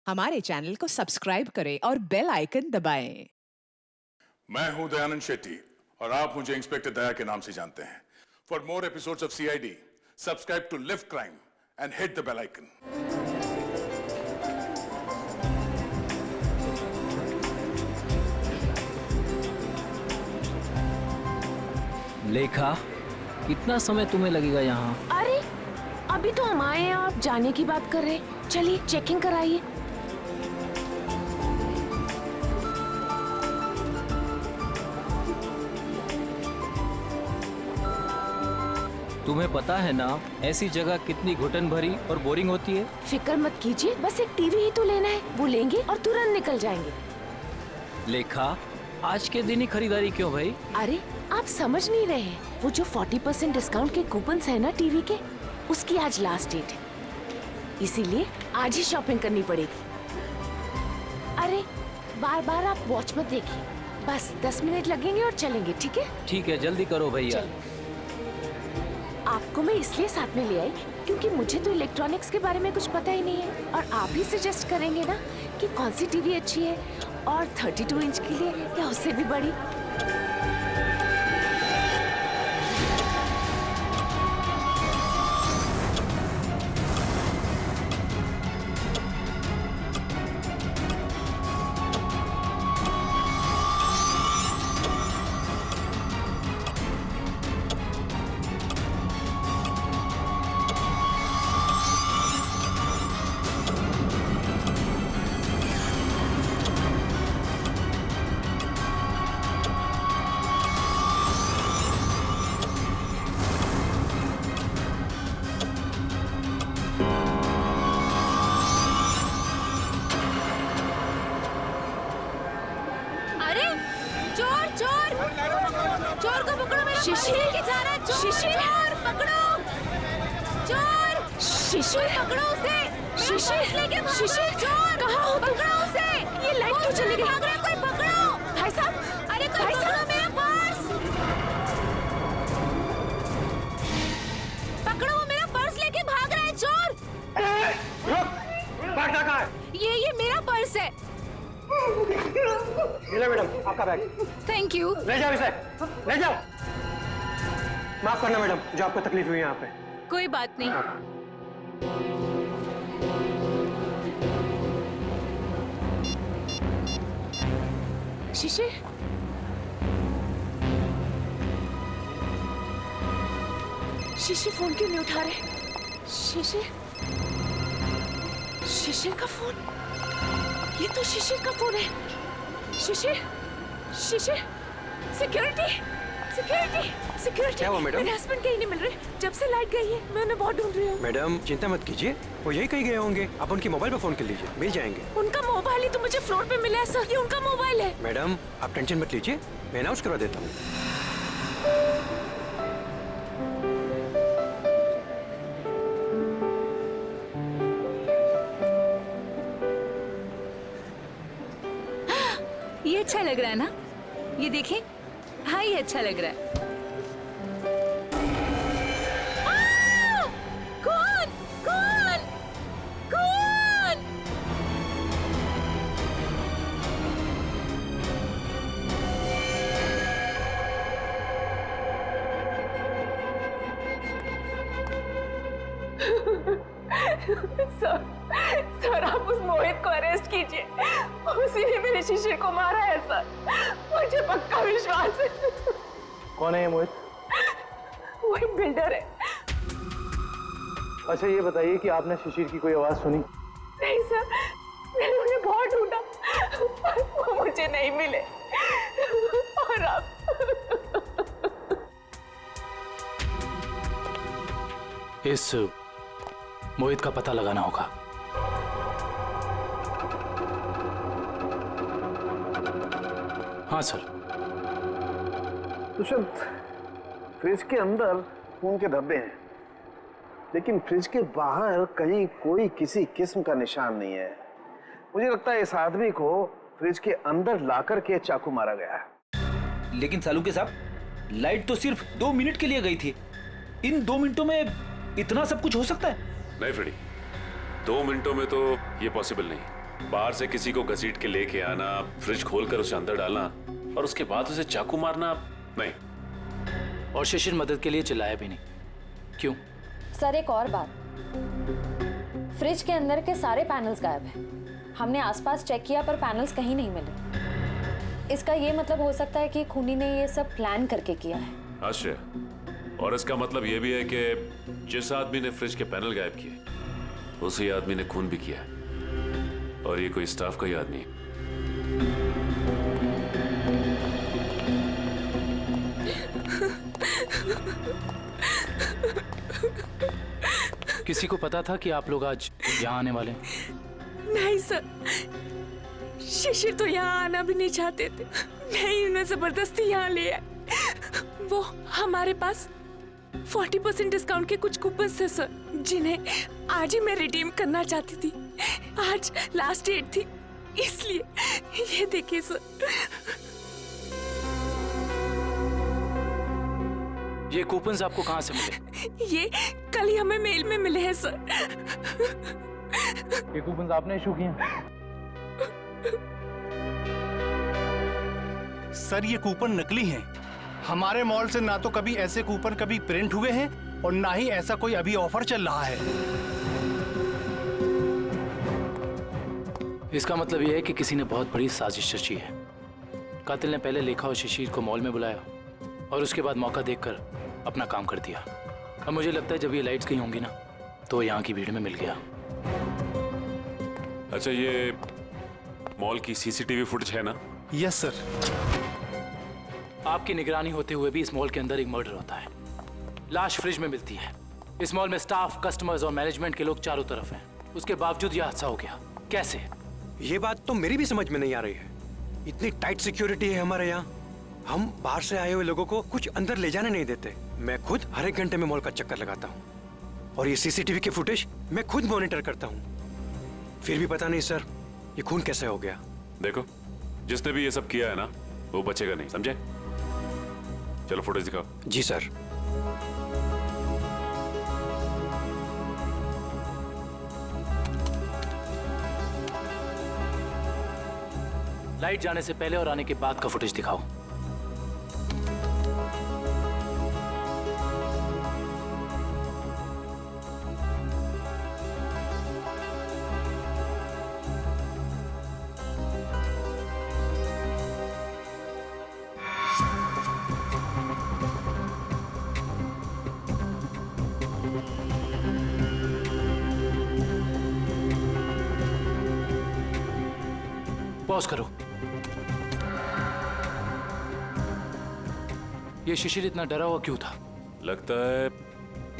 हमारे चैनल को सब्सक्राइब करें और बेल आइकन दबाएं। मैं हूं दयानंद शेट्टी और आप मुझे इंस्पेक्टर दया के नाम से जानते हैं। For more episodes of CID, subscribe to live crime and hit the bell icon. Lekha, कितना समय तुम्हें लगेगा यहाँ? अरे अभी तो हम आए हैं, आप जाने की बात कर रहे हैं। चलिए चेकिंग कराइए। तुम्हें पता है ना ऐसी जगह कितनी घुटन भरी और बोरिंग होती है। फिक्र मत कीजिए, बस एक टीवी ही तो लेना है, वो लेंगे और तुरंत निकल जाएंगे। लेखा, आज के दिन ही खरीदारी क्यों भाई? अरे आप समझ नहीं रहे हैं, वो जो 40% डिस्काउंट के कूपन्स है ना टीवी के, उसकी आज लास्ट डेट है, इसीलिए आज ही शॉपिंग करनी पड़ेगी। अरे बार बार आप वॉच मत देखिए, बस 10 मिनट लगेंगे और चलेंगे, ठीक है? ठीक है, जल्दी करो भैया। आपको मैं इसलिए साथ में ले आई क्योंकि मुझे तो इलेक्ट्रॉनिक्स के बारे में कुछ पता ही नहीं है, और आप ही सजेस्ट करेंगे ना कि कौन सी टीवी अच्छी है, और 32 इंच के लिए या उससे भी बड़ी। चोर को पकड़ो, मेरा शिशिर लेके जा रहा है। चोर पकड़ो, चोर शिशिर पकड़ो उसे, शिशिर लेके शिशिर चोर कहाँ हो? पकड़ो उसे। ये लाइट क्यों चली गई? भाग रहा है कोई, पकड़ो भाई साहब। अरे कोई पकड़ो मेरा पर्स, पकड़ो, वो मेरा पर्स लेके भाग रहा है चोर। बैग कहाँ है? ये मेरा पर्स है। ले मैडम आपका बैग। Thank you. ले जाओ इसे, ले जाओ। माफ करना मैडम, जो आपको तकलीफ हुई यहाँ पे। कोई बात नहीं। शिशिर, शिशिर फोन क्यों नहीं उठा रहे? शिशिर, शिशिर का फोन, ये तो शिशिर का फोन है। शिशिर, शिशिर, सिक्योरिटी, सिक्योरिटी, सिक्योरिटी। क्या हुआ मैडम? मेरे हस्बैंड कहीं नहीं मिल रहे, जब से लाइट गई है मैं उन्हें बहुत ढूंढ रही हूँ। मैडम चिंता मत कीजिए, वो यही कहीं गए होंगे। आप उनकी मोबाइल पे फोन कर लीजिए, मिल जाएंगे। उनका मोबाइल ही तो मुझे फ्लोर पे मिला है सर, ये उनका मोबाइल है। मैडम आप टेंशन मत लीजिए, मैं अनाउंस करवा देता हूँ। ये अच्छा लग रहा है ना? ये देखें, हाँ ये अच्छा लग रहा है। कौन कौन कौन? सर आप उस मोहित को अरेस्ट कीजिए, उसी ने मेरे शिशिर को मारा है सर, मुझे पक्का विश्वास है। कौन है ये मोहित? वही बिल्डर है। अच्छा ये बताइए कि आपने शिशिर की कोई आवाज सुनी? नहीं सर, मैंने उन्हें बहुत ढूंढा, वो मुझे नहीं मिले, और आप इस मोहित का पता लगाना होगा। हाँ सर। तो शायद फ्रिज के अंदर खून के धब्बे हैं, लेकिन फ्रिज के बाहर कहीं कोई किसी किस्म का निशान नहीं है। मुझे लगता है इस आदमी को फ्रिज के अंदर लाकर के चाकू मारा गया है। लेकिन सालुके साहब, लाइट तो सिर्फ 2 मिनट के लिए गई थी। इन 2 मिनटों में इतना सब कुछ हो सकता है? नहीं फ्रेडी, 2 मिनटों में तो ये पॉसिबल नहीं। बाहर से किसी को घसीट के लेके आना, फ्रिज खोलकर उसे अंदर डालना और उसके बाद उसे चाकू मारना, नहीं। और शिशिर मदद के लिए चिल्लाया भी नहीं। क्यों? सर एक और बात, फ्रिज के अंदर के सारे पैनल्स गायब हैं। हमने आसपास चेक किया पर पैनल्स कहीं नहीं मिले। इसका ये मतलब हो सकता है कि खूनी ने ये सब प्लान करके किया है। आश्रय, और इसका मतलब ये भी है कि जिस आदमी ने फ्रिज के पैनल गायब किए उसी आदमी ने खून भी किया है, और ये कोई स्टाफ का ही आदमी है। किसी को पता था कि आप लोग आज यहाँ आने वाले हैं? नहीं सर, शिशिर तो यहाँ आना भी नहीं चाहते थे। नहीं, उन्हें जबरदस्ती यहाँ ले आए। वो हमारे पास 40% डिस्काउंट के कुछ कूपन थे सर, जिन्हें आज ही मैं रिडीम करना चाहती थी। आज लास्ट डेट थी, इसलिए ये देखिए सर। ये कूपन्स आपको कहाँ से मिले? ये कल ही हमें मेल में मिले हैं सर। ये कूपन्स आपने इशू किए? सर ये कूपन नकली हैं। हमारे मॉल से ना तो कभी ऐसे कूपन कभी प्रिंट हुए हैं और ना ही ऐसा कोई अभी ऑफर चल रहा है। इसका मतलब यह है कि किसी ने बहुत बड़ी साजिश रची है। कातिल ने पहले लेखा और शिशिर को मॉल में बुलाया और उसके बाद मौका देखकर अपना काम कर दिया। अब मुझे लगता है जब ये लाइट्स गई होंगी ना तो यहाँ की भीड़ में मिल गया। अच्छा, ये मॉल की सीसीटीवी फुटेज है ना? Yes sir. आपकी निगरानी होते हुए भी इस मॉल के अंदर एक मर्डर होता है। लाश फ्रिज में मिलती है। इस मॉल में स्टाफ, कस्टमर्स और मैनेजमेंट के लोग चारों तरफ हैं। उसके बावजूद यह हादसा हो गया। कैसे? ये बात तो मेरी भी समझ में नहीं आ रही है। इतनी टाइट सिक्योरिटी है हमारे यहाँ, हम बाहर से आए हुए लोगों को कुछ अंदर ले जाने नहीं देते। मैं खुद हर एक घंटे में मॉल का चक्कर लगाता हूँ और ये सीसीटीवी की फुटेज मैं खुद मॉनिटर करता हूँ। फिर भी पता नहीं सर, ये खून कैसे हो गया। देखो, जिसने भी ये सब किया है ना वो बचेगा नहीं, समझे? चलो फुटेज दिखाओ। जी सर। लाइट जाने से पहले और आने के बाद का फुटेज दिखाओ। पॉज करो। ये शिशिर इतना डरा हुआ क्यों था? लगता है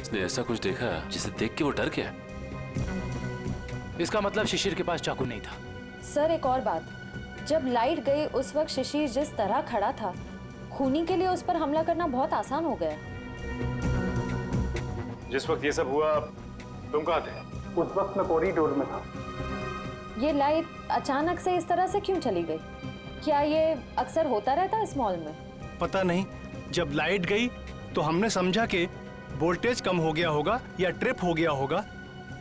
इसने ऐसा कुछ देखा जिसे देख के वो डर गया। इसका मतलब शिशिर के पास चाकू नहीं था। सर एक और बात, जब लाइट गई उस वक्त शिशिर जिस तरह खड़ा था, खूनी के लिए उस पर हमला करना बहुत आसान हो गया। जिस वक्त ये सब हुआ तुम कहाँ थे? उस वक्त मैं कॉरिडोर में था। ये लाइट अचानक से इस तरह से क्यों चली गई? क्या ये अक्सर होता रहता है इस मॉल में? पता नहीं, जब लाइट गई तो हमने समझा कि वोल्टेज कम हो गया होगा या ट्रिप हो गया होगा,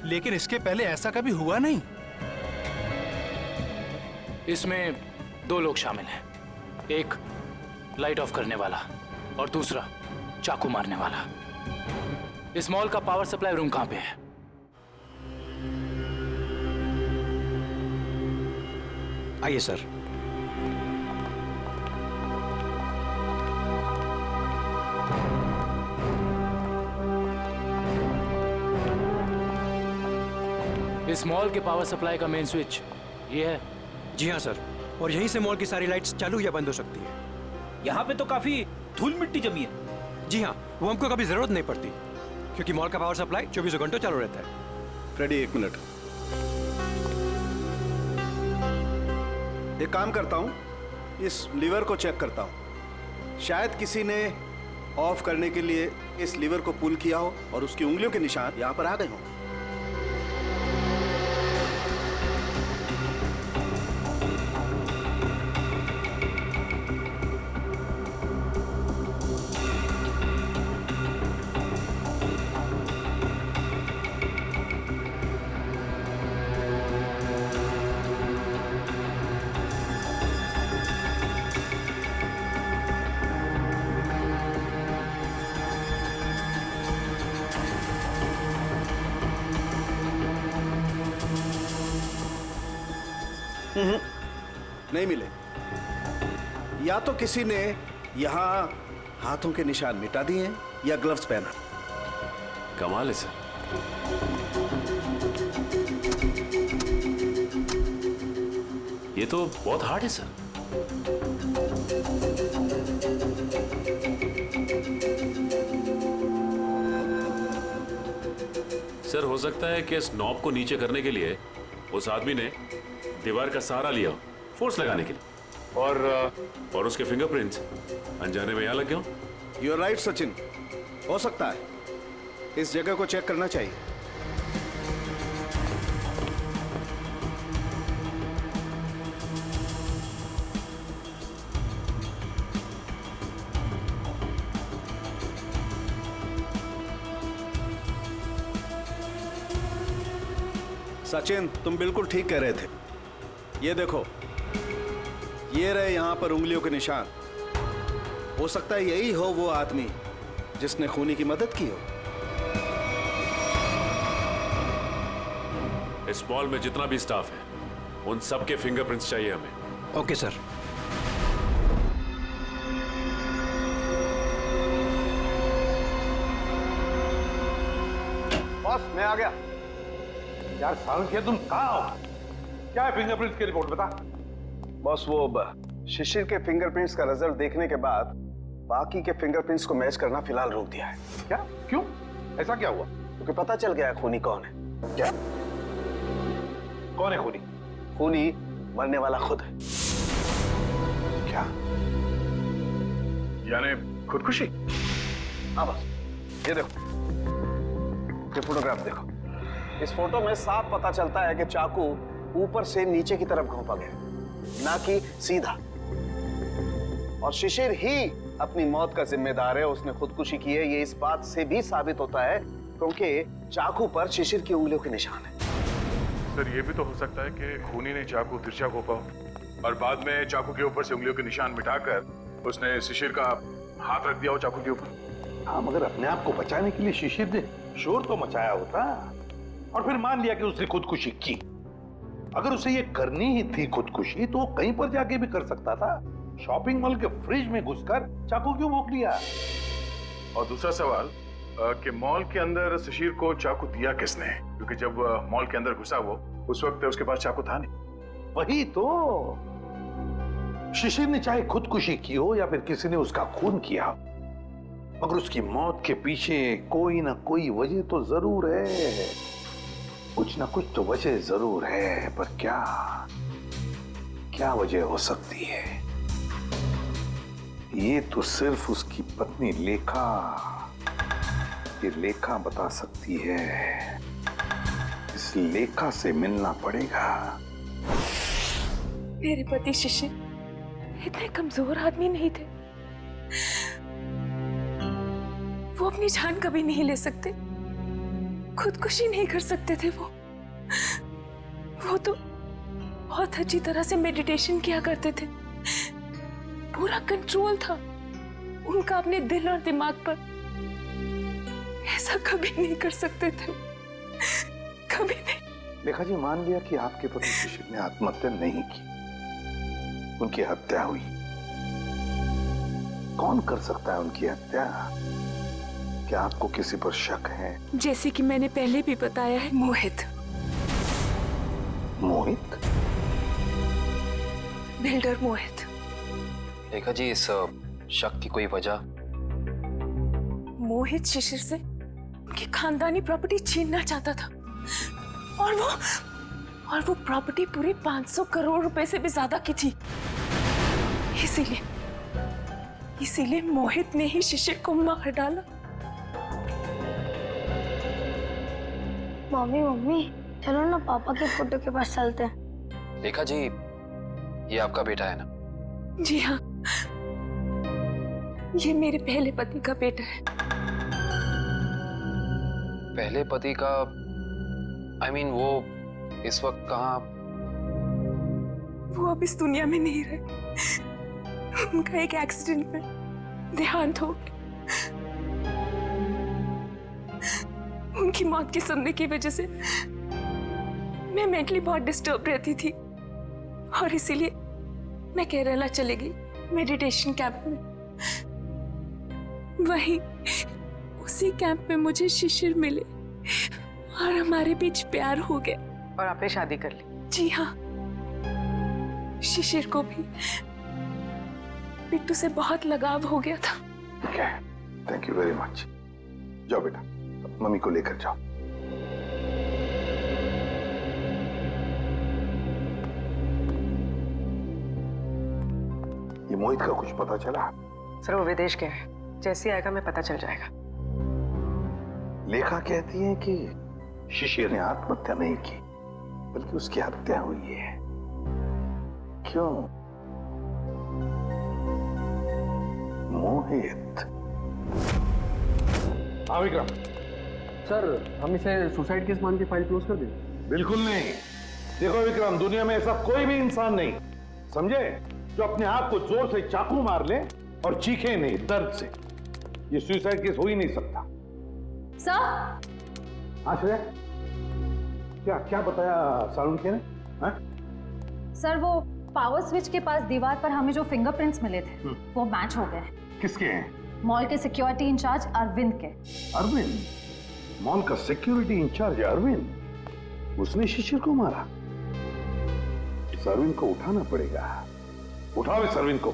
लेकिन इसके पहले ऐसा कभी हुआ नहीं। इसमें दो लोग शामिल हैं, एक लाइट ऑफ करने वाला और दूसरा चाकू मारने वाला। इस मॉल का पावर सप्लाई रूम कहाँ पे है? आइए सर। इस मॉल के पावर सप्लाई का मेन स्विच ये है? जी हाँ सर, और यहीं से मॉल की सारी लाइट्स चालू या बंद हो सकती है। यहाँ पे तो काफी धूल मिट्टी जमी है। जी हाँ, वो हमको कभी जरूरत नहीं पड़ती क्योंकि मॉल का पावर सप्लाई 24 घंटों चालू रहता है। फ्रेडी एक मिनट, एक काम करता हूँ, इस लीवर को चेक करता हूँ। शायद किसी ने ऑफ करने के लिए इस लीवर को पुल किया हो और उसकी उंगलियों के निशान यहाँ पर आ गए हों। नहीं मिले। या तो किसी ने यहाँ हाथों के निशान मिटा दिए हैं या ग्लव्स पहना। कमाल है सर। ये तो बहुत हार्ड है सर। सर हो सकता है कि इस नॉब को नीचे करने के लिए उस आदमी ने दीवार का सहारा लिया हो, फोर्स लगाने के लिए, और उसके फिंगरप्रिंट्स अनजाने में यहां लग गए हो। यू आर राइट सचिन, हो सकता है। इस जगह को चेक करना चाहिए। सचिन, तुम बिल्कुल ठीक कह रहे थे। ये देखो, ये रहे यहां पर उंगलियों के निशान। हो सकता है यही हो वो आदमी जिसने खूनी की मदद की हो। इस मॉल में जितना भी स्टाफ है उन सबके फिंगरप्रिंट्स चाहिए हमें। Okay sir. बॉस, मैं आ गया। यार सालुंखे, तुम कहाँ हो? क्या है फिंगरप्रिंट्स की रिपोर्ट, बता। बॉस, वो शिशिर के फिंगरप्रिंट्स का रिजल्ट देखने के बाद बाकी के फिंगरप्रिंट्स को मैच करना फिलहाल रोक दिया है। क्या? क्यों? ऐसा क्या हुआ? क्योंकि पता चल गया खूनी कौन है। क्या? कौन है खूनी? खूनी मरने वाला खुद है। क्या? यानी खुदकुशी? हाँ बस, ये देखो, ये फोटोग्राफ देखो। इस फोटो में साफ पता चलता है कि चाकू ऊपर से नीचे की तरफ घोंपा गया, ना कि सीधा। और शिशिर ही अपनी मौत का जिम्मेदार है, उसने खुदकुशी की है। ये इस बात से भी साबित होता है क्योंकि चाकू पर शिशिर की उंगलियों के निशान है। सर, ये भी तो हो सकता है कि खूनी ने चाकू तिरछा घोंपा हो और बाद में चाकू के ऊपर से उंगलियों के निशान मिटाकर उसने शिशिर का हाथ रख दिया हो चाकू के ऊपर। हाँ, मगर अपने आप को बचाने के लिए शिशिर ने शोर तो मचाया होता और फिर मान लिया कि उसने खुदकुशी की। अगर उसे ये करनी ही थी खुदकुशी, तो कहीं पर जाके भी कर सकता था। शॉपिंग मॉल के फ्रिज में घुसकर चाकू क्यों भोंक लिया? और दूसरा सवाल कि मॉल के अंदर शिशिर को चाकू दिया किसने? क्योंकि जब मॉल के अंदर घुसा वो, उस वक्त उसके पास चाकू था नहीं। वही तो, शिशिर ने चाहे खुदकुशी की हो या फिर किसी ने उसका खून किया, मगर उसकी मौत के पीछे कोई ना कोई वजह तो जरूर है। कुछ ना कुछ तो वजह जरूर है, पर क्या वजह हो सकती है? ये तो सिर्फ उसकी पत्नी लेखा बता सकती है। इस लेखा से मिलना पड़ेगा। मेरे पति शिशिर इतने कमजोर आदमी नहीं थे। वो अपनी जान कभी नहीं ले सकते, खुदकुशी नहीं कर सकते थे। वो तो बहुत अच्छी तरह से मेडिटेशन किया करते थे। पूरा कंट्रोल था उनका अपने दिल और दिमाग पर। ऐसा कभी नहीं कर सकते थे, कभी नहीं। लेखा जी, मान लिया कि आपके पति शिशिर ने आत्महत्या नहीं की, उनकी हत्या हुई। कौन कर सकता है उनकी हत्या? क्या आपको किसी पर शक है? जैसे कि मैंने पहले भी बताया है, मोहित। मोहित? बिल्डर मोहित। लेखा जी, इस शक की कोई वजह? मोहित शिशिर से उनकी खानदानी प्रॉपर्टी छीनना चाहता था और वो प्रॉपर्टी पूरी 500 करोड़ रुपए से भी ज्यादा की थी। इसीलिए मोहित ने ही शिशिर को मार डाला। मम्मी चलो ना पापा के फोटो के पास चलते हैं। लेखा जी, ये आपका बेटा है ना? जी हाँ, ये मेरे पहले पति का बेटा है। पहले पति का? I mean, वो इस वक्त कहाँ? वो अब इस दुनिया में नहीं रहे। उनका एक एक्सीडेंट में देहांत हो गया। उनकी मौत की सुनने की वजह से मैं मेंटली बहुत डिस्टर्ब रहती थी। और इसीलिए मैं केरला चली गई मेडिटेशन कैंप में। वहीं उसी कैंप में मुझे शिशिर मिले और हमारे बीच प्यार हो गया। और आपने शादी कर ली? जी हाँ, शिशिर को भी बिट्टू से बहुत लगाव हो गया था। ठीक है, थैंक यू वेरी मच। जाओ बेटा, मम्मी को लेकर जाओ। ये मोहित का कुछ पता चला? सर वो विदेश गया है, जैसे आएगा मैं पता चल जाएगा। लेखा कहती है कि शिशिर ने आत्महत्या नहीं की, बल्कि उसकी हत्या हुई है। क्यों? मोहित। हाँ विक्रम। सर, हम इसे सुसाइड केस मान के फाइल क्लोज कर दें? बिल्कुल नहीं। देखो विक्रम, दुनिया में ऐसा कोई भी इंसान नहीं, समझे, जो अपने आप को जोर से चाकू मार ले और चीखे नहीं दर्द से। ये सुसाइड केस हो ही नहीं सकता। सर। आश्रय, क्या बताया सारुण ने? सर वो पावर स्विच के पास दीवार पर हमें जो फिंगरप्रिंट्स मिले थे वो मैच हो गए। किसके हैं? मॉल के सिक्योरिटी इंचार्ज अरविंद के। अरविंद? मॉल का सिक्योरिटी इंचार्ज अरविंद? उसने शिशिर को मारा? इस अरविंद को उठाना पड़ेगा। उठाओ इस अरविंद को।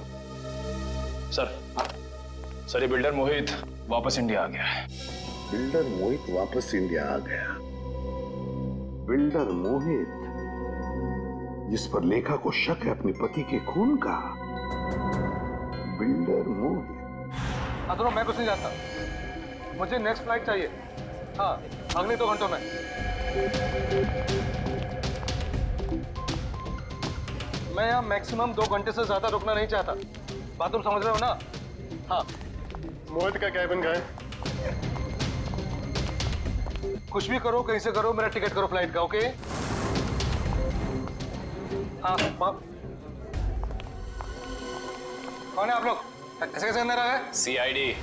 सर ये बिल्डर मोहित वापस इंडिया आ गया है। बिल्डर मोहित वापस इंडिया आ गया? बिल्डर मोहित जिस पर लेखा को शक है अपने पति के खून का? बिल्डर मोहित। दोनों मैं कुछ नहीं जानता, मुझे नेक्स्ट फ्लाइट चाहिए। हाँ, अगले 2 घंटों में। मैं यहाँ मैक्सिमम 2 घंटे से ज्यादा रुकना नहीं चाहता। बात तुम समझ रहे हो ना? हाँ। मोहित का कैबिन गए। कुछ भी करो, कहीं से करो, मेरा टिकट करो फ्लाइट का, ओके? हाँ। कौन है आप लोग? कैसे कैसे अंदर आ गए? सीआईडी।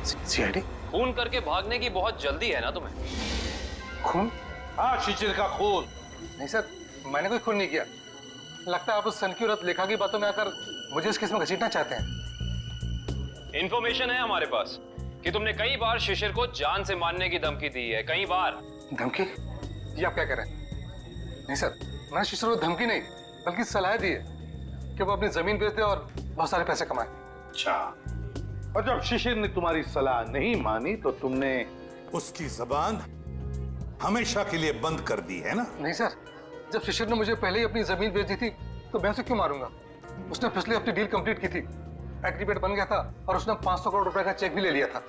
सीआईडी? खून करके भागने की बहुत जल्दी है ना तुम्हें? खून? हाँ, शिशिर का खून। नहीं सर, मैंने कोई खून नहीं किया। लगता है आप उस सनकी औरत लेखा की बातों में आकर मुझे इस केस में घसीटना चाहते हैं। इंफॉर्मेशन है हमारे पास कि तुमने कई बार शिशिर को जान से मारने की धमकी दी है, कई बार। धमकी? ये आप क्या कह रहे हैं? नहीं सर, मैंने शिशिर को धमकी नहीं बल्कि सलाह दी है कि वो अपनी जमीन बेच दे और बहुत सारे पैसे कमाए। अच्छा, और जब शिशिर ने तुम्हारी सलाह नहीं मानी तो तुमने उसकी जबान हमेशा के लिए बंद कर दी है ना? नहीं सर, जब शिशिर ने मुझे पहले ही अपनी जमीन बेच दी थी तो मैं उसे क्यों मारूंगा? उसने पिछले हफ्ते डील कंप्लीट की थी, एग्रीमेंट बन गया था और उसने 500 करोड़ रुपए का चेक भी ले लिया था।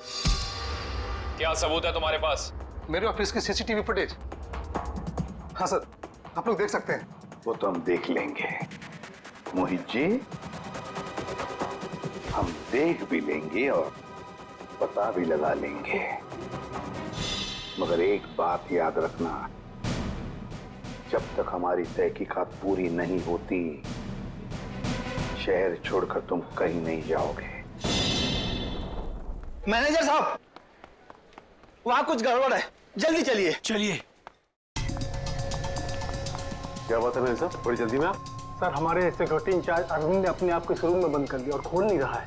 क्या सबूत है तुम्हारे पास? मेरे ऑफिस की सीसीटीवी फुटेज। हाँ सर, आप लोग देख सकते हैं। वो तो हम देख लेंगे मोहित जी, हम देख भी लेंगे और पता भी लगा लेंगे। मगर एक बात याद रखना, जब तक हमारी तहकीकात पूरी नहीं होती शहर छोड़कर तुम कहीं नहीं जाओगे। मैनेजर साहब, वहां कुछ गड़बड़ है, जल्दी चलिए। चलिए। क्या बात है मैनेजर साहब, बड़ी जल्दी में आप? सर, हमारे सिक्योरिटी इंचार्ज अरविंद ने अपने आप को इस रूम में बंद कर दिया और खोल नहीं रहा है।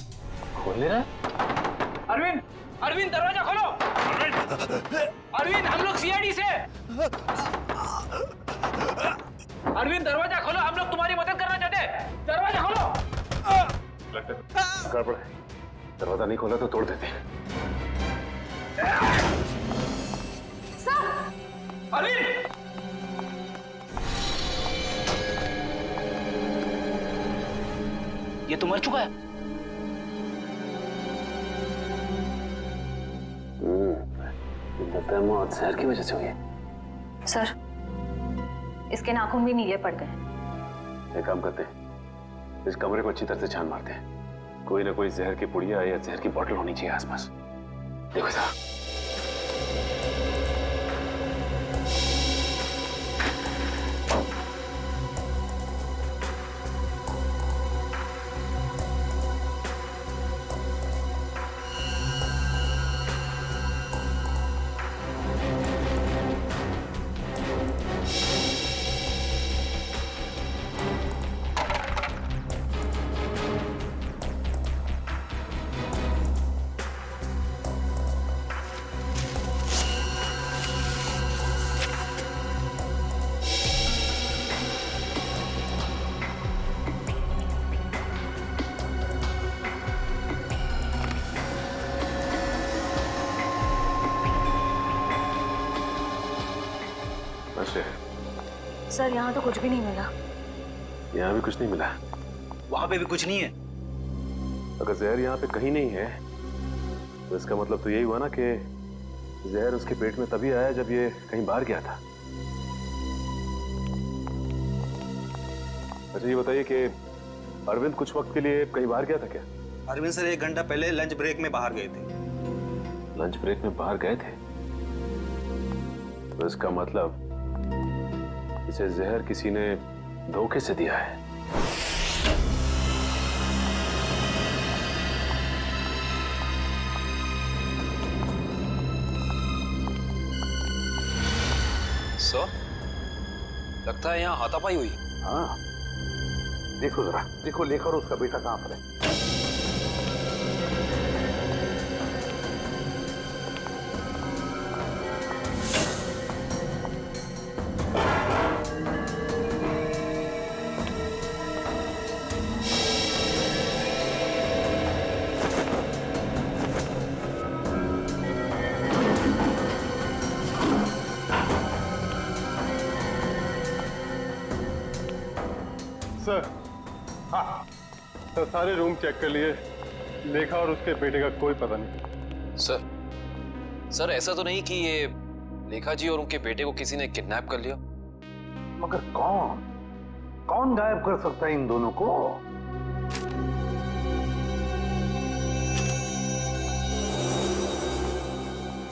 खोल नहीं रहा है? अरविंद, अरविंद दरवाजा खोलो। अरविंद, हम लोग सीआईडी से। अरविंद दरवाजा खोलो, हम लोग तुम्हारी मदद करना चाहते हैं। दरवाजा खोलो। गड़बड़ है, दरवाजा नहीं खोला तो तोड़ देते हैं। अरविंद, ये तो मर चुका है। लगता है मौत जहर की वजह से हुई है। सर, इसके नाखून भी नीले पड़ गए। एक काम करते हैं, इस कमरे को अच्छी तरह से छान मारते हैं। कोई ना कोई जहर की पुड़िया या जहर की बोतल होनी चाहिए आसपास। देखो साहब। सर यहाँ तो कुछ भी नहीं मिला। यहाँ भी कुछ नहीं मिला? वहां पे भी कुछ नहीं है। अगर जहर यहाँ पे कहीं नहीं है तो इसका मतलब तो यही हुआ ना कि जहर उसके पेट में तभी आया जब ये कहीं बाहर गया था। अच्छा ये बताइए कि अरविंद कुछ वक्त के लिए कहीं बाहर गया था क्या? अरविंद सर 1 घंटा पहले लंच ब्रेक में बाहर गए थे। लंच ब्रेक में बाहर गए थे? तो इसका मतलब इसे जहर किसी ने धोखे से दिया है। सर, लगता है यहाँ हाथापाई हुई। हाँ, देखो जरा, देखो लेखा और उसका बेटा कहां पर है। सर, हाँ सर, सारे रूम चेक कर लिए। लेखा और उसके बेटे का कोई पता नहीं। सर ऐसा तो नहीं कि ये लेखा जी और उनके बेटे को किसी ने किडनैप कर लिया? मगर कौन गायब कर सकता है इन दोनों को?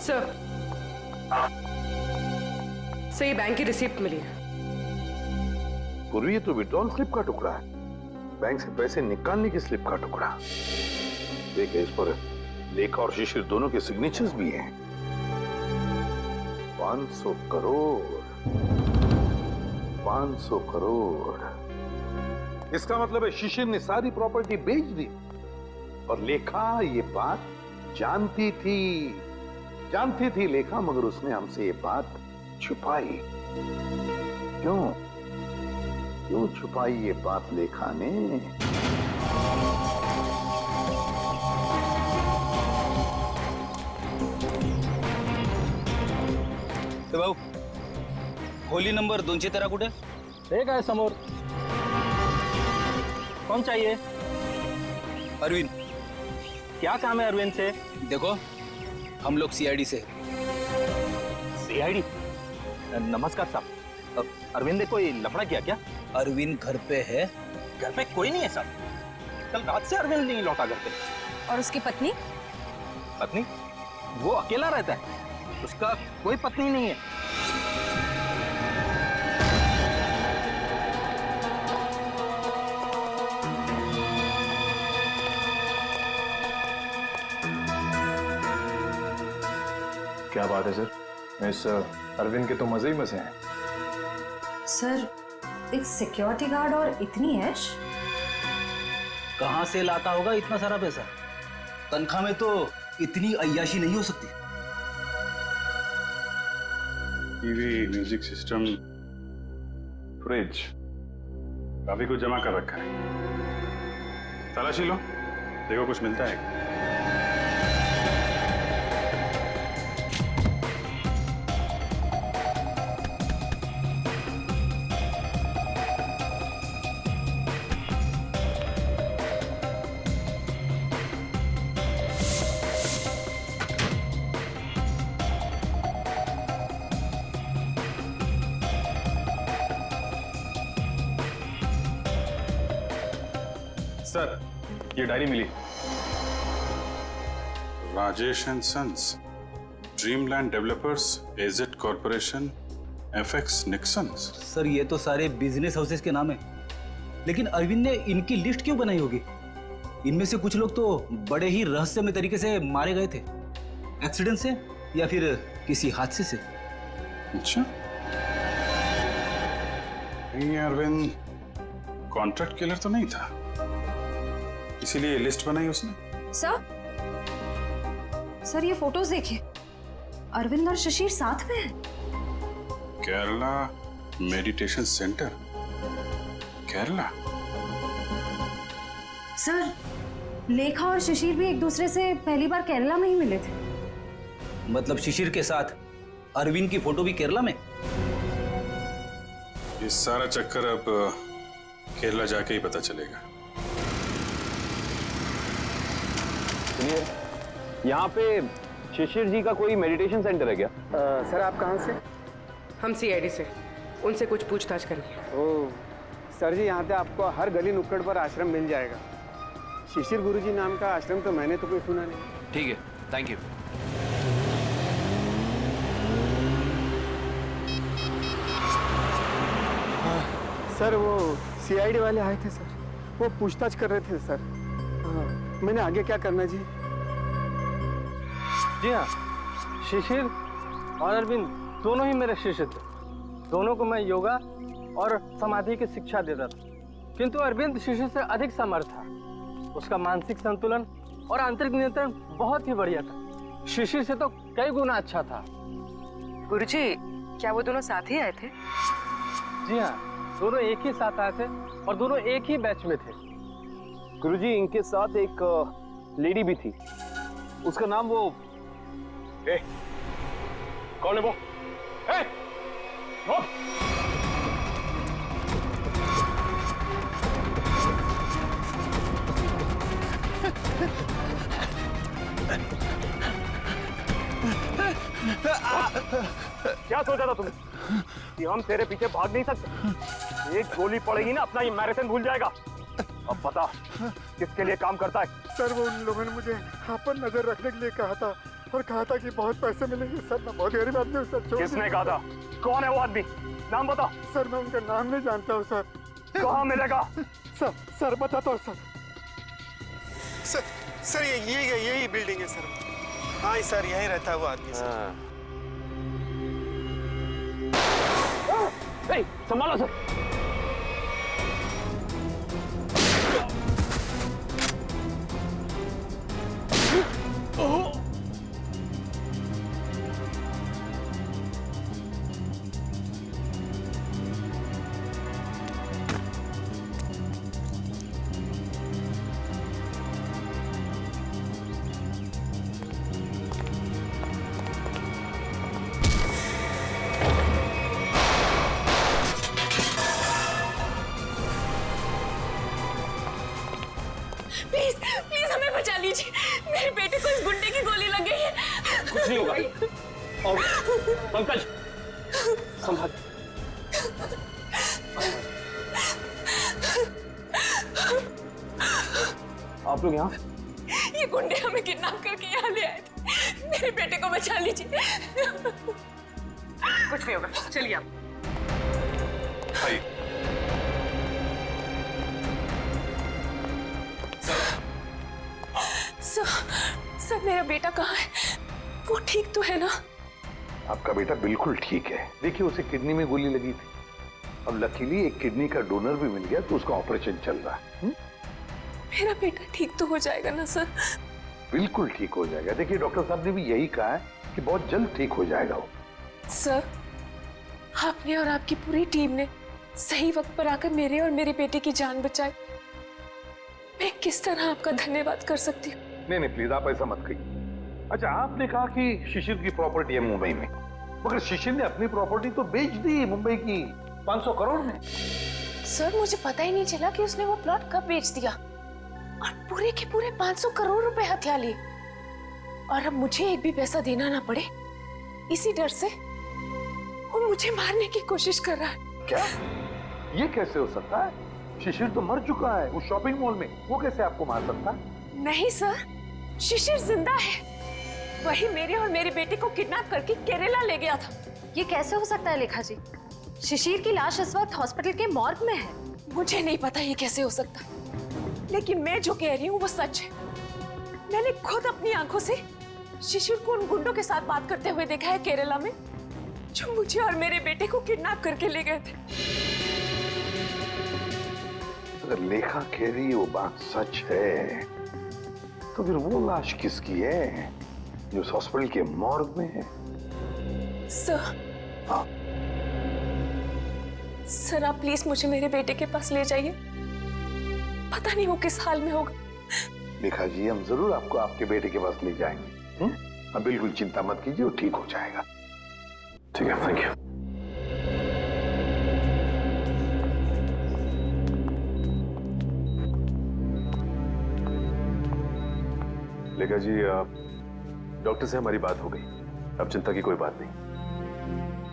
सर, ये बैंक की रिसिप्ट मिली है। पूर्वी, ये तो विड्रॉल स्लिप का टुकड़ा है, बैंक से पैसे निकालने की स्लिप का टुकड़ा। देखिए इस पर लेखा और शिशिर दोनों के सिग्नेचर्स भी हैं। 500 करोड़, 500 करोड़। इसका मतलब है शिशिर ने सारी प्रॉपर्टी बेच दी और लेखा ये बात जानती थी लेखा, मगर उसने हमसे ये बात छुपाई। क्यों छुपाई ये बात लेखा ने? तो भाऊ, खोली नंबर 213 कुठे? हे काय समोर. कौन चाहिए? अरविंद. क्या काम है अरविंद से? देखो, हम लोग सीआईडी से। सीआईडी? नमस्कार साहब, अरविंद ने कोई लफड़ा किया क्या? अरविंद घर पे है। घर पे कोई नहीं है साहब, कल रात से अरविंद नहीं लौटा घर पे। और उसकी पत्नी? पत्नी? वो अकेला रहता है, उसका कोई पत्नी नहीं है। क्या बात है सर, मिस अरविंद के तो मजे ही मजे हैं। सर, एक सिक्योरिटी गार्ड और इतनी ऐश? कहां से लाता होगा इतना सारा पैसा? तनख्वाह में तो इतनी अय्याशी नहीं हो सकती। टीवी, म्यूजिक सिस्टम, फ्रिज, काफी कुछ जमा कर रखा है। तलाशी लो, देखो कुछ मिलता है। सर, ये डायरी मिली। Rajesh and sons, Dreamland developers, AZ corporation, FX Nixons. Sir, ये तो सारे बिजनेस हाउसेस के नाम है, लेकिन अरविंद ने इनकी लिस्ट क्यों बनाई होगी? इनमें से कुछ लोग तो बड़े ही रहस्यमय तरीके से मारे गए थे, एक्सीडेंट से या फिर किसी हादसे से। अच्छा, ये अरविंद कॉन्ट्रैक्ट किलर तो नहीं था, इसीलिए लिस्ट बनाई उसने। सर ये फोटोज देखिए, अरविंद और शिशिर साथ में हैं। Kerala meditation centre, Kerala. Sir, लेखा और शिशिर भी एक दूसरे से पहली बार केरला में ही मिले थे। मतलब शिशिर के साथ अरविंद की फोटो भी केरला में? ये सारा चक्कर अब केरला जाके ही पता चलेगा। सुनिए, यहाँ पे शिशिर जी का कोई मेडिटेशन सेंटर है क्या? सर आप कहाँ से? हम CID से, उनसे कुछ पूछताछ करनी है। ओह सर जी, यहाँ पे आपको हर गली नुक्कड़ पर आश्रम मिल जाएगा। शिशिर गुरुजी नाम का आश्रम तो मैंने तो कोई सुना नहीं। ठीक है, थैंक यू। सर वो CID वाले आए थे सर, वो पूछताछ कर रहे थे सर। हाँ, मैंने आगे क्या करना जी? जी हाँ, शिशिर और अरविंद दोनों ही मेरे शिष्य थे। दोनों को मैं योगा और समाधि की शिक्षा देता था, किंतु अरविंद शिशिर से अधिक समर्थ था। उसका मानसिक संतुलन और आंतरिक नियंत्रण बहुत ही बढ़िया था। शिशिर से तो कई गुना अच्छा था। गुरुजी, क्या वो दोनों साथ ही आए थे? जी हाँ, दोनों एक ही साथ आए थे और दोनों एक ही बैच में थे। गुरुजी, इनके साथ एक लेडी भी थी, उसका नाम वो कौन है वो? क्या सोचा था तुमने कि हम तेरे पीछे भाग नहीं सकते? एक गोली पड़ेगी ना, अपना ये मैराथन भूल जाएगा। अब बता, किसके लिए काम करता है? सर वो उन लोगों ने मुझे यहाँ पर नजर रखने के लिए कहा था और कहा था कि बहुत पैसे मिलेंगे। सर मैं बहुत गरीब आदमी हूँ सर। किसने कहा था? कौन है वो आदमी? नाम बता। सर मैं उनका नाम नहीं जानता हूँ सर। कहाँ मिलेगा? सर बताता हूँ सर। सर यही बिल्डिंग है सर। हाँ सर, यहीं रहता है वो आदमी सर। संभालो सर। प्लीज प्लीज हमें बचा लीजिए, मेरे बेटे को इस गुंडे की गोली लग गई है। कुछ नहीं होगा। और पंकज, संभाल। आप लोग यहाँ? ये गुंडे हमें किडनैप करके यहाँ ले आए थे। मेरे बेटे को बचा लीजिए। कुछ नहीं होगा, चलिए आप। सर मेरा बेटा कहाँ है? वो ठीक तो है ना? आपका बेटा बिल्कुल ठीक है। देखिए, उसे किडनी में गोली लगी थी। अब लकीली एक किडनी का डोनर भी मिल गया, तो उसका ऑपरेशन चल रहा है। मेरा बेटा ठीक तो हो जाएगा ना सर? बिल्कुल ठीक हो जाएगा। देखिए, डॉक्टर साहब ने भी यही कहा है कि बहुत जल्द ठीक हो जाएगा वो। सर, आपने और आपकी पूरी टीम ने सही वक्त पर आकर मेरे और मेरे बेटे की जान बचाई। मैं किस तरह आपका धन्यवाद कर सकती हूँ? नहीं प्लीज, आप ऐसा मत कहिए। अच्छा, आपने कहा कि शिशिर की प्रॉपर्टी है मुंबई में, मगर शिशिर ने अपनी प्रॉपर्टी तो बेच दी मुंबई की 500 करोड़ में। सर मुझे पता ही नहीं चला कि उसने वो प्लॉट कब बेच दिया और पूरे के पूरे 500 करोड़ रुपए हथिया लिए। और अब मुझे एक भी पैसा देना ना पड़े, इसी डर से वो मुझे मारने की कोशिश कर रहा है। क्या? ये कैसे हो सकता है? शिशिर तो मर चुका है उस शॉपिंग मॉल में, वो कैसे आपको मार सकता है? नहीं सर, शिशिर जिंदा है। वही मेरे और मेरे बेटे को किडनैप करके केरला ले गया था। ये कैसे हो सकता है लेखा जी? शिशिर की लाश इस वक्त हॉस्पिटल के मॉर्ग में है। मुझे नहीं पता ये कैसे हो सकता, लेकिन मैं जो कह रही हूँ वो सच है। मैंने खुद अपनी आंखों से शिशिर को उन गुंडों के साथ बात करते हुए देखा है केरला में, जो मुझे और मेरे बेटे को किडनैप करके ले गए थे। अगर लेखा कह रही है वो बात सच है, तो फिर वो लाश किसकी है जो उस हॉस्पिटल के मॉर्ग में है? सर, हाँ? सर आप प्लीज मुझे मेरे बेटे के पास ले जाइए। पता नहीं वो किस हाल में होगा। लेखा जी, हम जरूर आपको आपके बेटे के पास ले जाएंगे। अब बिल्कुल चिंता मत कीजिए, वो ठीक हो जाएगा। ठीक है, थैंक यू। लेखा जी, डॉक्टर से हमारी बात हो गई, अब चिंता की कोई बात नहीं।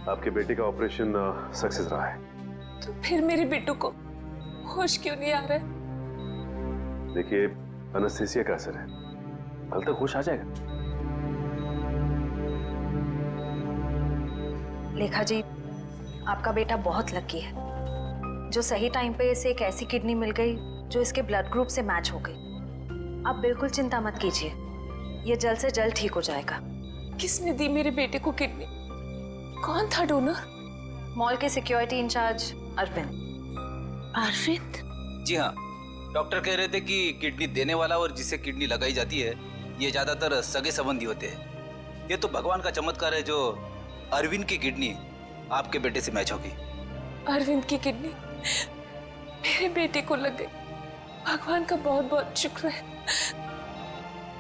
आपके बेटे का ऑपरेशन सक्सेस रहा है। तो फिर मेरे बेटू को होश क्यों नहीं आ रहा है? देखिए, एनेस्थीसिया का असर है, कल तक होश आ जाएगा। लेखा जी, आपका बेटा बहुत लकी है जो सही टाइम पे इसे एक ऐसी किडनी मिल गई जो इसके ब्लड ग्रुप से मैच हो गई। आप बिल्कुल चिंता मत कीजिए, ये जल्द से जल्द ठीक हो जाएगा। किसने दी मेरे बेटे को किडनी? कौन था डोनर? मॉल के सिक्योरिटी इंचार्ज अरविंद। अरविंद? जी हाँ, डॉक्टर कह रहे थे कि किडनी देने वाला और जिसे किडनी लगाई जाती है ये ज्यादातर सगे संबंधी होते हैं। ये तो भगवान का चमत्कार है जो अरविंद की किडनी आपके बेटे से मैच होगी। अरविंद की किडनी मेरे बेटे को लग गई, भगवान का बहुत बहुत शुक्र है।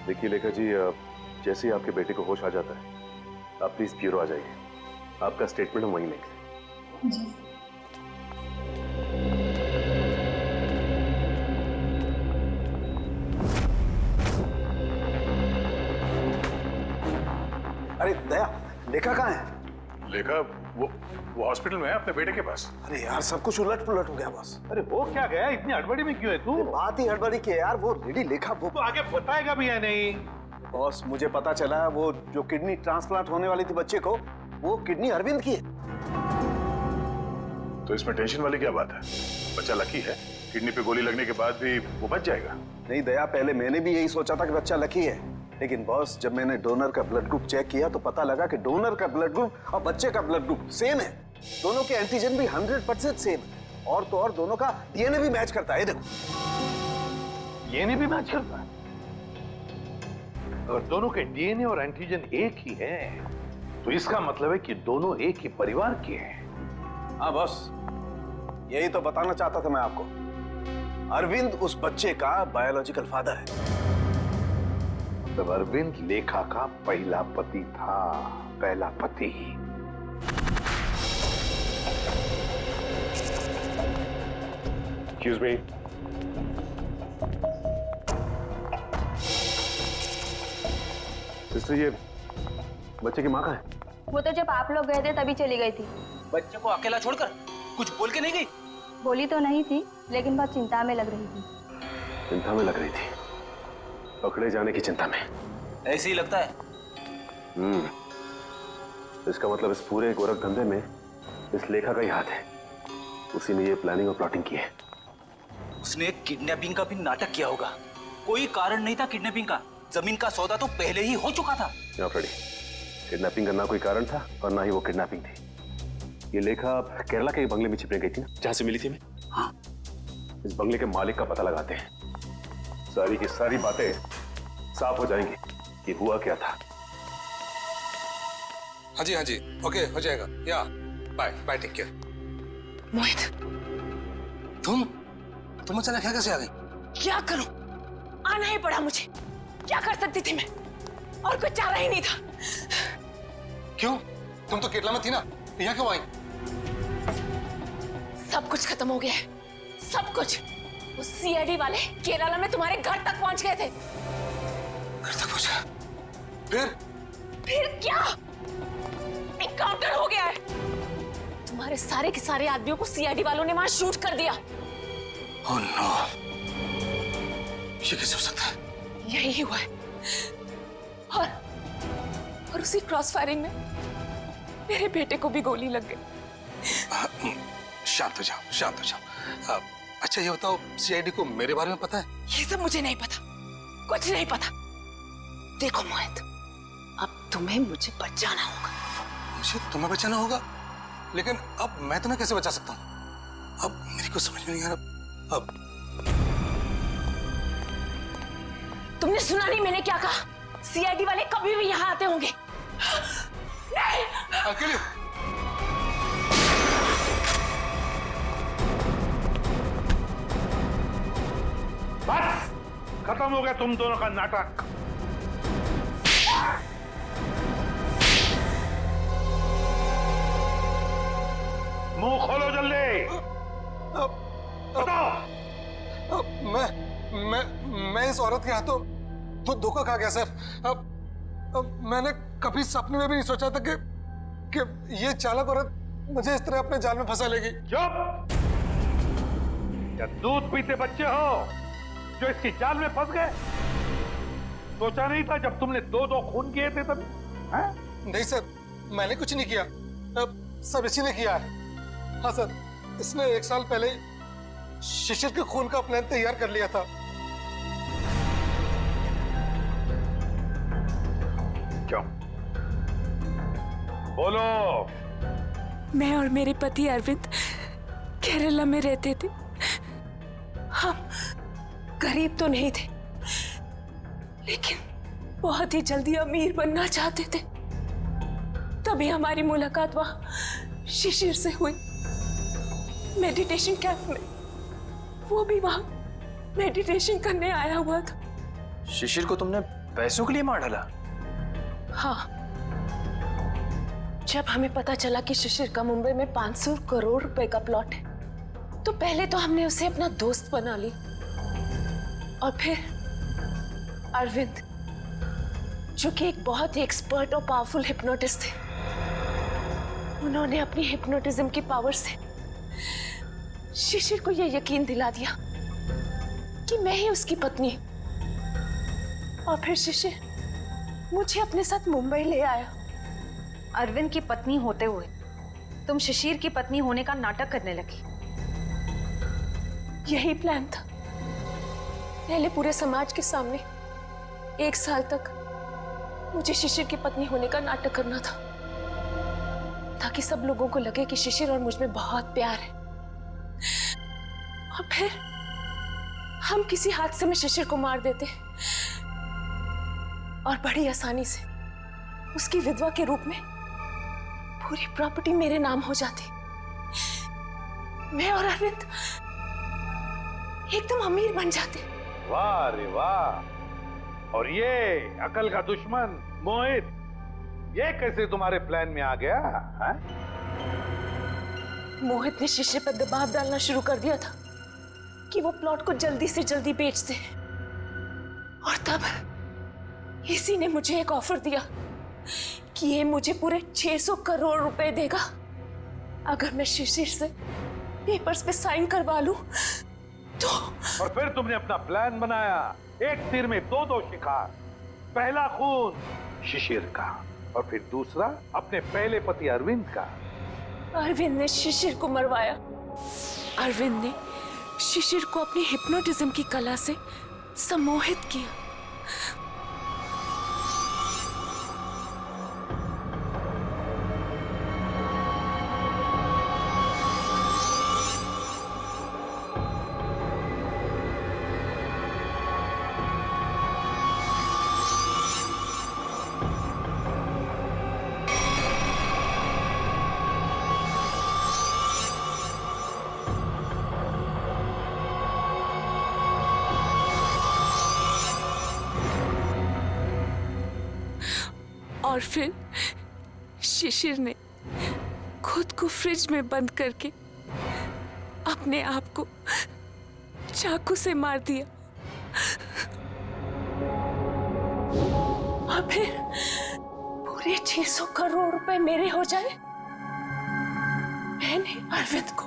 देखिए लेखा जी, जैसे ही आपके बेटे को होश आ जाता है, आप प्लीज ब्यूरो आ जाइए। आपका स्टेटमेंट हम वहीं लेंगे। जी। अरे दया, लेखा कहाँ है? लेखा वो हॉस्पिटल में है अपने बेटे के पास। अरे यार, सब कुछ उलट पुलट हो गया बॉस। अरे हो क्या गया? इतनी हड़बड़ी में क्यों है तू? बात ही हड़बड़ी की है यार। वो लेडी लेखा वो तो आगे बताएगा भी या नहीं? बॉस, मुझे पता चला वो जो किडनी ट्रांसप्लांट होने वाली थी बच्चे को, वो किडनी अरविंद की है। तो इसमें टेंशन वाली क्या बात है? बच्चा लकी है, किडनी पे गोली लगने के बाद भी वो बच जाएगा। नहीं दया, पहले मैंने भी यही सोचा था कि बच्चा लकी है, लेकिन बॉस जब मैंने डोनर का ब्लड ग्रुप चेक किया तो पता लगा कि डोनर का ब्लड ग्रुप और बच्चे का ब्लड ग्रुप सेम है। दोनों के एंटीजन भी 100% सेम है, और तो और दोनों का डीएनए भी मैच करता है। देखो, डीएनए भी मैच करता है। अगर दोनों के डीएनए और एंटीजन एक ही है तो इसका मतलब है कि दोनों एक ही परिवार के हैं। हाँ बॉस, यही तो बताना चाहता था मैं आपको। अरविंद उस बच्चे का बायोलॉजिकल फादर है। तब अरविंद लेखा का पहला पति था, पहला पति। Excuse me. सिस्टर, ये बच्चे की माँ कहाँ है? वो तो जब आप लोग गए थे तभी चली गई थी। बच्चे को अकेला छोड़कर कुछ बोल के नहीं गई? बोली तो नहीं थी, लेकिन बहुत चिंता में लग रही थी। चिंता में लग रही थी? पकड़े जाने की चिंता में? ऐसे ही लगता है। इसका मतलब इस पूरे गोरख धंधे में इस लेखा का ही हाथ है। उसी ने ये प्लानिंग और प्लॉटिंग की है। उसने किडनैपिंग का भी नाटक किया होगा। कोई कारण नहीं था किडनैपिंग का, जमीन का सौदा तो पहले ही हो चुका था। फ्रेडी, किडनैपिंग का ना कोई कारण था और ना ही वो किडनैपिंग थी। ये लेखा केरला के बंगले में छिपने गई थी ना, जहां से मिली थी मैं। हाँ। इस बंगले के मालिक का पता लगाते हैं, सारी की सारी बातें साफ हो जाएंगी कि हुआ क्या था। हाँ जी, ओके, हो जाएगा। या बाय बाय, टेक केयर। मोहित, तुम अचानक यहाँ कैसे आ गई? क्या करूं? आना ही पड़ा मुझे। क्या कर सकती थी मैं? और कोई चारा ही नहीं था। क्यों? तुम तो केरला में थी ना, यहाँ क्यों आई? सब कुछ खत्म हो गया है, सब कुछ। वो सीआईडी वाले केरला में तुम्हारे घर तक पहुंच गए थे। घर तक पहुंचा? फिर क्या? एनकाउंटर हो गया है। तुम्हारे सारे के सारे आदमियों को सीआईडी वालों ने वहां शूट कर दिया। ओह नो, ये कैसे हो सकता है? यही हुआ है। और उसी क्रॉस फायरिंग में मेरे बेटे को भी गोली लग गई। शांत हो जाओ। अच्छा ये बताओ, सीआईडी को मेरे बारे में पता है? ये सब मुझे नहीं पता, कुछ नहीं पता। देखो मोहित, अब तुम्हें मुझे बचाना होगा। मुझे तुम्हें बचाना होगा? लेकिन अब मैं तुम्हें कैसे बचा सकता हूँ? अब मेरी कुछ समझ में नहीं आ रहा। अब तुमने सुना नहीं मैंने क्या कहा? सीआईडी वाले कभी भी यहाँ आते होंगे। नहीं। अकेले बस खत्म हो गया तुम दोनों का नाटक। मुंह खोलो जल्दी। मैं इस औरत के हाथों तो धोखा खा गया सर। अब मैंने कभी सपने में भी नहीं सोचा था कि ये चालक औरत मुझे इस तरह अपने जाल में फंसा लेगी। चुप! क्या दूध पीते बच्चे हो जो इसकी जाल में फंस गए? सोचा नहीं था जब तुमने दो खून किए थे तब? नहीं सर, मैंने कुछ नहीं किया, सब इसी ने किया है। हाँ सर, इसने 1 साल पहले ही शिशिर के खून का प्लान तैयार कर लिया था। क्यों? बोलो। मैं और मेरे पति अरविंद केरला में रहते थे। हम गरीब तो नहीं थे, लेकिन बहुत ही जल्दी अमीर बनना चाहते थे। तभी हमारी मुलाकात वहां शिशिर से हुई, मेडिटेशन कैंप में। वो भी वहां मेडिटेशन करने आया हुआ था। शिशिर को तुमने पैसों के लिए मार डाला? हाँ, जब हमें पता चला कि शिशिर का मुंबई में 500 करोड़ रुपए का प्लॉट है, तो पहले तो हमने उसे अपना दोस्त बना लिया, और फिर अरविंद, जो कि एक बहुत ही एक्सपर्ट और पावरफुल हिप्नोटिस्ट थे, उन्होंने अपनी हिप्नोटिज्म की पावर से शिशिर को यह यकीन दिला दिया कि मैं ही उसकी पत्नी हूं। और फिर शिशिर मुझे अपने साथ मुंबई ले आया। अरविंद की पत्नी होते हुए तुम शिशिर की पत्नी होने का नाटक करने लगी। यही प्लान था। पहले पूरे समाज के सामने 1 साल तक मुझे शिशिर की पत्नी होने का नाटक करना था, ताकि सब लोगों को लगे कि शिशिर और मुझ में बहुत प्यार है। और फिर हम किसी हादसे में शिशिर को मार देते और बड़ी आसानी से उसकी विधवा के रूप में पूरी प्रॉपर्टी मेरे नाम हो जाती। मैं और अरविंद एकदम अमीर बन जाते। वाह रे वाह! और ये अकल का दुश्मन मोहित, ये कैसे तुम्हारे प्लान में आ गया? है? मोहित ने शिशिर पर दबाव डालना शुरू कर दिया था कि वो प्लॉट को जल्दी से जल्दी बेच दे। और तब इसी ने मुझे एक ऑफर दिया कि ये मुझे पूरे 600 करोड़ रुपए देगा अगर मैं शिशिर से पेपर्स पे साइन करवा लूं तो। और फिर तुमने अपना प्लान बनाया, एक तीर में दो शिकार। पहला खून शिशिर का, और फिर दूसरा अपने पहले पति अरविंद का। अरविंद ने शिशिर को मरवाया। अरविंद ने शिशिर को अपनी हिप्नोटिज्म की कला से सम्मोहित किया। और फिर शिशिर ने खुद को फ्रिज में बंद करके अपने आप को चाकू से मार दिया। और फिर पूरे 600 करोड़ रुपए मेरे हो जाए। मैंने अरविंद को।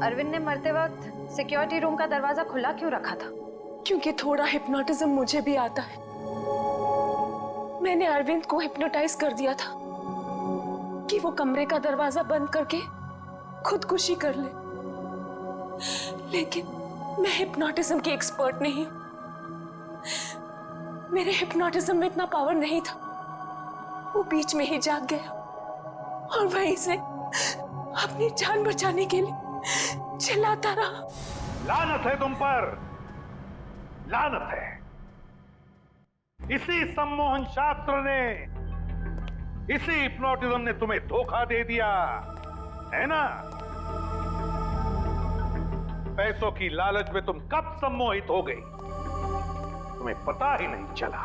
अरविंद ने मरते वक्त सिक्योरिटी रूम का दरवाजा खुला क्यों रखा था? क्योंकि थोड़ा हिप्नोटिज्म मुझे भी आता है। मैंने अरविंद को हिप्नोटाइज कर दिया था कि वो कमरे का दरवाजा बंद करके खुदकुशी कर ले। लेकिन मैं हिप्नोटिज्म की एक्सपर्ट नहीं। मेरे हिप्नोटिज्म में इतना पावर नहीं था। वो बीच में ही जाग गया और वहीं से अपनी जान बचाने के लिए चिल्लाता रहा। लानत है तुम पर, लानत है। इसी सम्मोहन शास्त्र ने, इसी हिप्नोटिज्म ने तुम्हें धोखा दे दिया है ना? पैसों की लालच में तुम कब सम्मोहित हो गई, तुम्हें पता ही नहीं चला।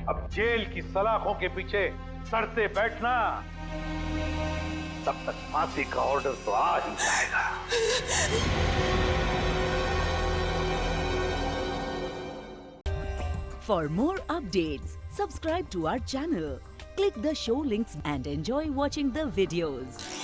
अब जेल की सलाखों के पीछे सड़ते बैठना, तब तक फांसी का ऑर्डर तो आ ही जाएगा। For more updates, subscribe to our channel, click the show links and enjoy watching the videos.